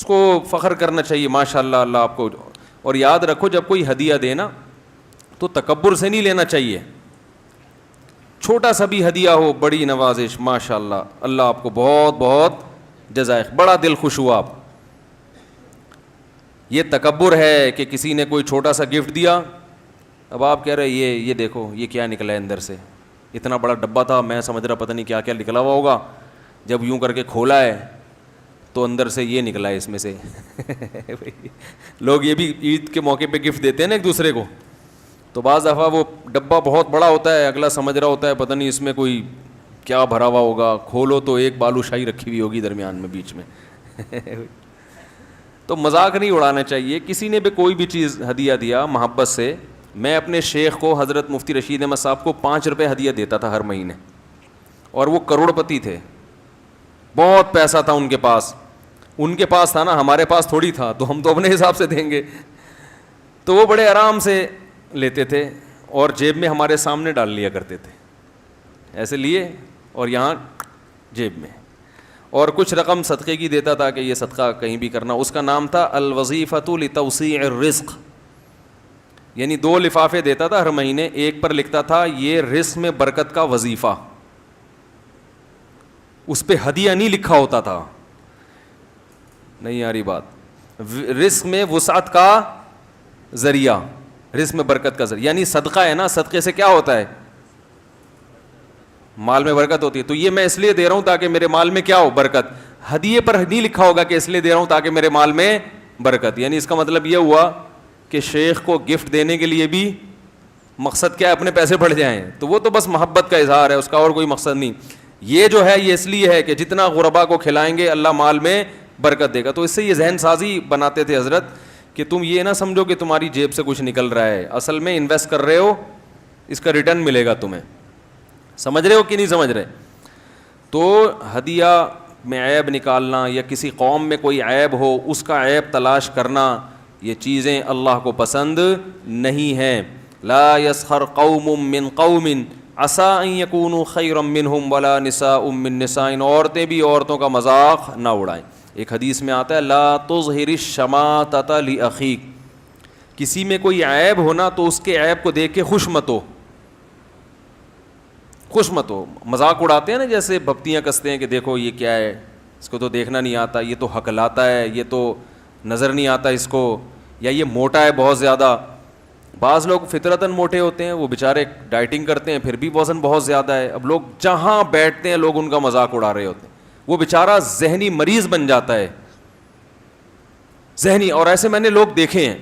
اس کو فخر کرنا چاہیے ماشاء اللہ اللہ آپ کو. اور یاد رکھو جب کوئی ہدیہ دینا تو تکبر سے نہیں لینا چاہیے. چھوٹا سا بھی ہدیہ ہو, بڑی نوازش, ماشاء اللہ اللہ آپ کو بہت بہت جزائے, بڑا دل خوش ہوا آپ. یہ تکبر ہے کہ کسی نے کوئی چھوٹا سا گفٹ دیا, اب آپ کہہ رہے یہ دیکھو یہ کیا نکلا ہے اندر سے, اتنا بڑا ڈبہ تھا, میں سمجھ رہا پتہ نہیں کیا کیا نکلا ہوا ہوگا, جب یوں کر کے کھولا ہے تو اندر سے یہ نکلا ہے اس میں سے. لوگ یہ بھی عید کے موقع پہ گفٹ دیتے ہیں نا ایک دوسرے کو, تو بعض دفعہ وہ ڈبہ بہت بڑا ہوتا ہے, اگلا سمجھ رہا ہوتا ہے پتہ نہیں اس میں کوئی کیا بھرا ہوا ہوگا, کھولو تو ایک بالو شاہی رکھی ہوئی ہوگی درمیان میں بیچ میں. تو مذاق نہیں اڑانا چاہیے. کسی نے بھی کوئی بھی چیز ہدیہ دیا محبت سے, میں اپنے شیخ کو حضرت مفتی رشید احمد صاحب کو 5 روپے ہدیہ دیتا تھا ہر مہینے, اور وہ کروڑ پتی تھے, بہت پیسہ تھا ان کے پاس. ان کے پاس تھا نا, ہمارے پاس تھوڑی تھا, تو ہم تو اپنے حساب سے دیں گے. تو وہ بڑے آرام سے لیتے تھے اور جیب میں ہمارے سامنے ڈال لیا کرتے تھے, ایسے لیے اور یہاں جیب میں, اور کچھ رقم صدقے کی دیتا تھا کہ یہ صدقہ کہیں بھی کرنا. اس کا نام تھا الوظیفۃ لتوسیع الرزق, یعنی 2 لفافے دیتا تھا ہر مہینے, ایک پر لکھتا تھا یہ رزق میں برکت کا وظیفہ, اس پہ ہدیہ نہیں لکھا ہوتا تھا. نہیں آ رہی بات, رزق میں وسعت کا ذریعہ, رزق میں برکت کا ذریعہ, یعنی صدقہ ہے نا, صدقے سے کیا ہوتا ہے, مال میں برکت ہوتی ہے. تو یہ میں اس لیے دے رہا ہوں تاکہ میرے مال میں کیا ہو, برکت. ہدیے پر نہیں لکھا ہوگا کہ اس لیے دے رہا ہوں تاکہ میرے مال میں برکت, یعنی اس کا مطلب یہ ہوا کہ شیخ کو گفٹ دینے کے لیے بھی مقصد کیا ہے, اپنے پیسے بڑھ جائیں, تو وہ تو بس محبت کا اظہار ہے, اس کا اور کوئی مقصد نہیں. یہ جو ہے یہ اس لیے ہے کہ جتنا غربا کو کھلائیں گے اللہ مال میں برکت دے گا. تو اس سے یہ ذہن سازی بناتے تھے حضرت کہ تم یہ نہ سمجھو کہ تمہاری جیب سے کچھ نکل رہا ہے, اصل میں انویسٹ کر رہے ہو, اس کا ریٹرن ملے گا تمہیں. سمجھ رہے ہو کہ نہیں سمجھ رہے؟ تو ہدیہ میں عیب نکالنا یا کسی قوم میں کوئی عیب ہو اس کا عیب تلاش کرنا, یہ چیزیں اللہ کو پسند نہیں ہیں. لا يسخر قوم من قوم عسى ان يكونوا خيرا منهم ولا نساء من نساء, عورتیں بھی عورتوں کا مذاق نہ اڑائیں. ایک حدیث میں آتا ہے لا تظہر الشماتة لأخیک, کسی میں کوئی عیب ہونا تو اس کے عیب کو دیکھ کے خوش مت ہو, خوش مت ہو. مذاق اڑاتے ہیں نا, جیسے بھپتیاں کستے ہیں کہ دیکھو یہ کیا ہے, اس کو تو دیکھنا نہیں آتا, یہ تو ہکلاتا ہے, یہ تو نظر نہیں آتا اس کو, یا یہ موٹا ہے بہت زیادہ. بعض لوگ فطرتاً موٹے ہوتے ہیں, وہ بیچارے ڈائٹنگ کرتے ہیں پھر بھی وزن بہت زیادہ ہے. اب لوگ جہاں بیٹھتے ہیں لوگ ان کا مذاق اڑا رہے ہوتے ہیں, وہ بیچارہ ذہنی مریض بن جاتا ہے, ذہنی. اور ایسے میں نے لوگ دیکھے ہیں,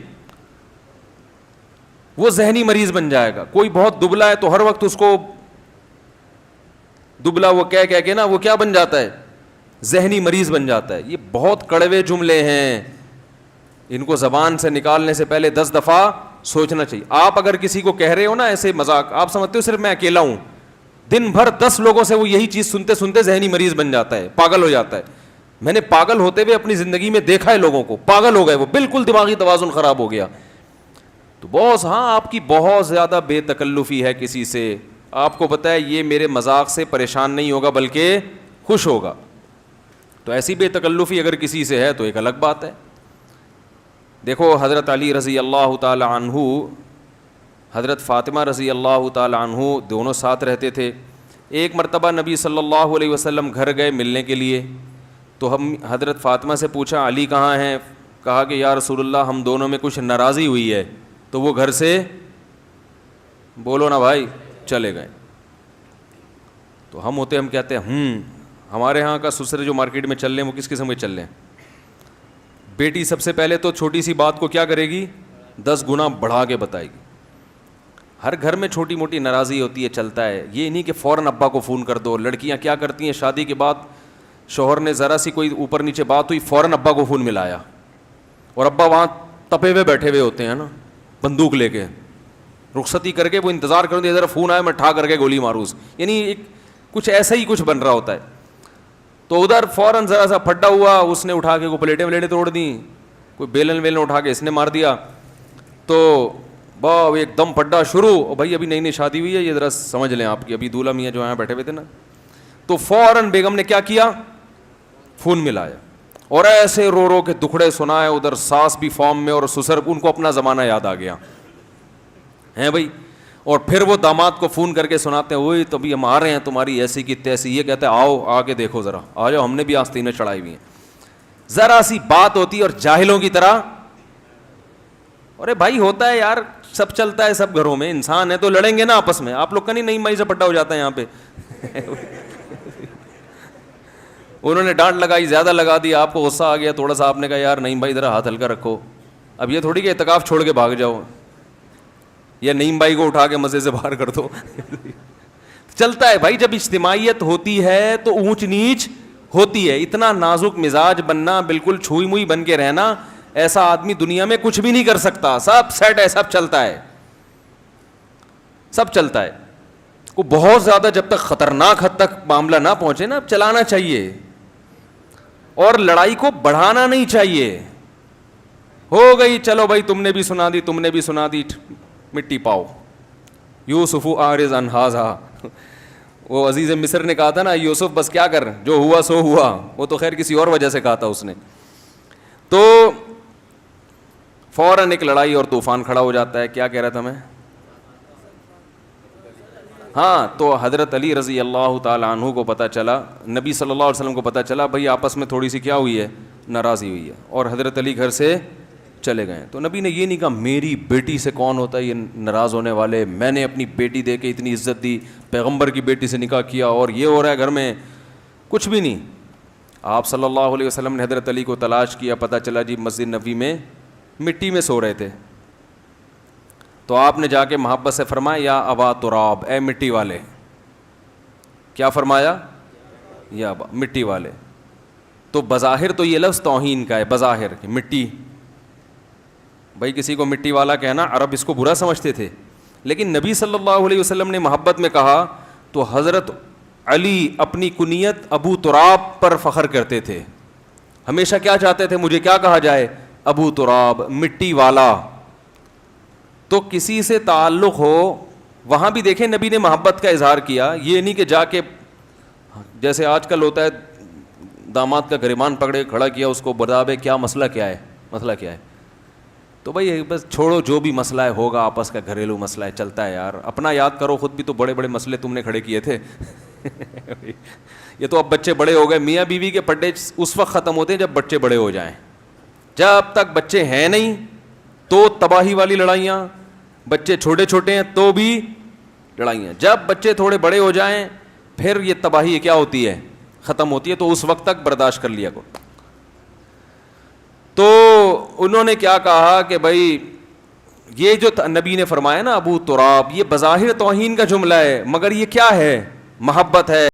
وہ ذہنی مریض بن جائے گا. کوئی بہت دبلا ہے تو ہر وقت اس کو دبلا وہ کہہ کے نا وہ کیا بن جاتا ہے, ذہنی مریض بن جاتا ہے. یہ بہت کڑوے جملے ہیں, ان کو زبان سے نکالنے سے پہلے 10 دفعہ سوچنا چاہیے. آپ اگر کسی کو کہہ رہے ہو نا ایسے مذاق, آپ سمجھتے ہو صرف میں اکیلا ہوں, دن بھر 10 لوگوں سے وہ یہی چیز سنتے سنتے ذہنی مریض بن جاتا ہے, پاگل ہو جاتا ہے. میں نے پاگل ہوتے ہوئے اپنی زندگی میں دیکھا ہے لوگوں کو, پاگل ہو گئے, وہ بالکل دماغی توازن خراب ہو گیا. تو بہت ہاں آپ کی بہت زیادہ بے تکلفی ہے کسی سے, آپ کو پتہ ہے یہ میرے مذاق سے پریشان نہیں ہوگا بلکہ خوش ہوگا, تو ایسی بے تکلفی اگر کسی سے ہے تو ایک الگ بات ہے. دیکھو حضرت علی رضی اللہ تعالی عنہ, حضرت فاطمہ رضی اللہ تعالی عنہ دونوں ساتھ رہتے تھے. ایک مرتبہ نبی صلی اللہ علیہ وسلم گھر گئے ملنے کے لیے, تو ہم حضرت فاطمہ سے پوچھا علی کہاں ہیں, کہا کہ یا رسول اللہ ہم دونوں میں کچھ ناراضی ہوئی ہے, تو وہ گھر سے بولو نا بھائی چلے گئے. تو ہم ہوتے ہم کہتے ہیں ہمارے ہاں کا سسر جو مارکیٹ میں چل رہے ہیں وہ کس قسم کے چل رہے ہیں. بیٹی سب سے پہلے تو چھوٹی سی بات کو کیا کرے گی, 10 گنا بڑھا کے بتائے گی. ہر گھر میں چھوٹی موٹی ناراضی ہوتی ہے, چلتا ہے. یہ نہیں کہ فوراً ابا کو فون کر دو. لڑکیاں کیا کرتی ہیں, شادی کے بعد شوہر نے ذرا سی کوئی اوپر نیچے بات ہوئی فوراً ابا کو فون ملایا, اور ابا وہاں تپے ہوئے بیٹھے ہوئے ہوتے ہیں نا, بندوق لے کے, رخصتی کر کے وہ انتظار کریں ذرا فون آئے میں ٹھا کر کے گولی ماروں, یعنی ایک کچھ ایسا ہی کچھ بن رہا ہوتا ہے. تو ادھر فوراً ذرا سا پھڈا ہوا, اس نے اٹھا کے کوئی پلیٹیں ولیٹیں توڑ دیں, کوئی بیلن ویلن اٹھا کے اس نے مار دیا, تو باؤ ایک دم پھڈا شروع. اور بھائی ابھی نئی نئی شادی ہوئی ہے, یہ ذرا سمجھ لیں آپ کی, ابھی دولہا میاں جو یہاں بیٹھے ہوئے تھے نا, تو فوراً بیگم نے کیا کیا, فون ملایا. اور ایسے رو رو کے دکھڑے سنائے, ادھر ساس بھی فارم میں اور سسر, ان کو اپنا زمانہ یاد آ گیا ہیں بھائی. اور پھر وہ داماد کو فون کر کے سناتے ہیں, وہی تو بھی ہم آ رہے ہیں تمہاری ایسی کی تیسی. یہ کہتے ہیں آؤ آ کے دیکھو ذرا, آ جاؤ, ہم نے بھی آستینیں چڑھائی ہوئی ہیں. ذرا سی بات ہوتی ہے اور جاہلوں کی طرح, ارے بھائی ہوتا ہے یار, سب چلتا ہے سب گھروں میں, انسان ہے تو لڑیں گے نا آپس میں. آپ لوگ کا نہیں مائی سے پٹا ہو جاتا ہے یہاں پہ. انہوں نے ڈانٹ لگائی, زیادہ لگا دی, آپ کو غصہ آ گیا تھوڑا سا, آپ نے کہا یار نہیں بھائی ذرا ہاتھ ہلکا رکھو. اب یہ تھوڑی کہ اعتکاف چھوڑ کے بھاگ جاؤ یا نعیم بھائی کو اٹھا کے مزے سے باہر کر دو. چلتا ہے بھائی, جب اجتماعیت ہوتی ہے تو اونچ نیچ ہوتی ہے. اتنا نازک مزاج بننا, بالکل چھوئی موئی بن کے رہنا, ایسا آدمی دنیا میں کچھ بھی نہیں کر سکتا. سب سیٹ ہے, سب چلتا ہے, سب چلتا ہے. کو بہت زیادہ جب تک خطرناک حد تک معاملہ نہ پہنچے نا, چلانا چاہیے اور لڑائی کو بڑھانا نہیں چاہیے. ہو گئی چلو بھائی, تم نے بھی سنا دی, تم نے بھی سنا دی, مٹی پاؤ. یوسف اعرض عن ھذا, وہ عزیز مصر نے کہا تھا نا, یوسف بس کیا کر, جو ہوا سو ہوا. وہ تو خیر کسی اور وجہ سے کہا تھا اس نے. تو فوراً ایک لڑائی اور طوفان کھڑا ہو جاتا ہے. کیا کہہ رہا تھا میں؟ ہاں, تو حضرت علی رضی اللہ تعالی عنہ کو پتہ چلا, نبی صلی اللہ علیہ وسلم کو پتہ چلا بھائی آپس میں تھوڑی سی کیا ہوئی ہے, ناراضی ہوئی ہے, اور حضرت علی گھر سے چلے گئے. تو نبی نے یہ نہیں کہا میری بیٹی سے کون ہوتا ہے یہ ناراض ہونے والے, میں نے اپنی بیٹی دے کے اتنی عزت دی, پیغمبر کی بیٹی سے نکاح کیا اور یہ ہو رہا ہے گھر میں. کچھ بھی نہیں. آپ صلی اللہ علیہ وسلم نے حضرت علی کو تلاش کیا, پتہ چلا جی مسجد نبوی میں مٹی میں سو رہے تھے. تو آپ نے جا کے محبت سے فرمایا یا ابا تراب, اے مٹی والے. کیا فرمایا؟ یا ابا, مٹی والے. تو بظاہر تو یہ لفظ توہین کا ہے, بظاہر کہ مٹی, بھائی کسی کو مٹی والا کہنا عرب اس کو برا سمجھتے تھے, لیکن نبی صلی اللہ علیہ وسلم نے محبت میں کہا تو حضرت علی اپنی کنیت ابو تراب پر فخر کرتے تھے. ہمیشہ کیا چاہتے تھے, مجھے کیا کہا جائے, ابو تراب, مٹی والا. تو کسی سے تعلق ہو, وہاں بھی دیکھیں نبی نے محبت کا اظہار کیا. یہ نہیں کہ جا کے جیسے آج کل ہوتا ہے, داماد کا گریبان پکڑے کھڑا کیا, اس کو بتا بے کیا مسئلہ کیا ہے, مسئلہ کیا ہے. تو بھائی بس چھوڑو, جو بھی مسئلہ ہے ہوگا, آپس کا گھریلو مسئلہ ہے, چلتا ہے یار. اپنا یاد کرو, خود بھی تو بڑے بڑے مسئلے تم نے کھڑے کیے تھے. یہ تو اب بچے بڑے ہو گئے. میاں بیوی کے پڈے اس وقت ختم ہوتے ہیں جب بچے بڑے ہو جائیں. جب تک بچے ہیں نہیں تو تباہی والی لڑائیاں, بچے چھوٹے چھوٹے ہیں تو بھی لڑائیاں. جب بچے تھوڑے بڑے ہو جائیں پھر یہ تباہی کیا ہوتی ہے, ختم ہوتی ہے. تو اس وقت تک برداشت کر لیا کرو. تو انہوں نے کیا کہا کہ بھائی یہ جو نبی نے فرمایا نا ابو تراب, یہ بظاہر توہین کا جملہ ہے, مگر یہ کیا ہے, محبت ہے.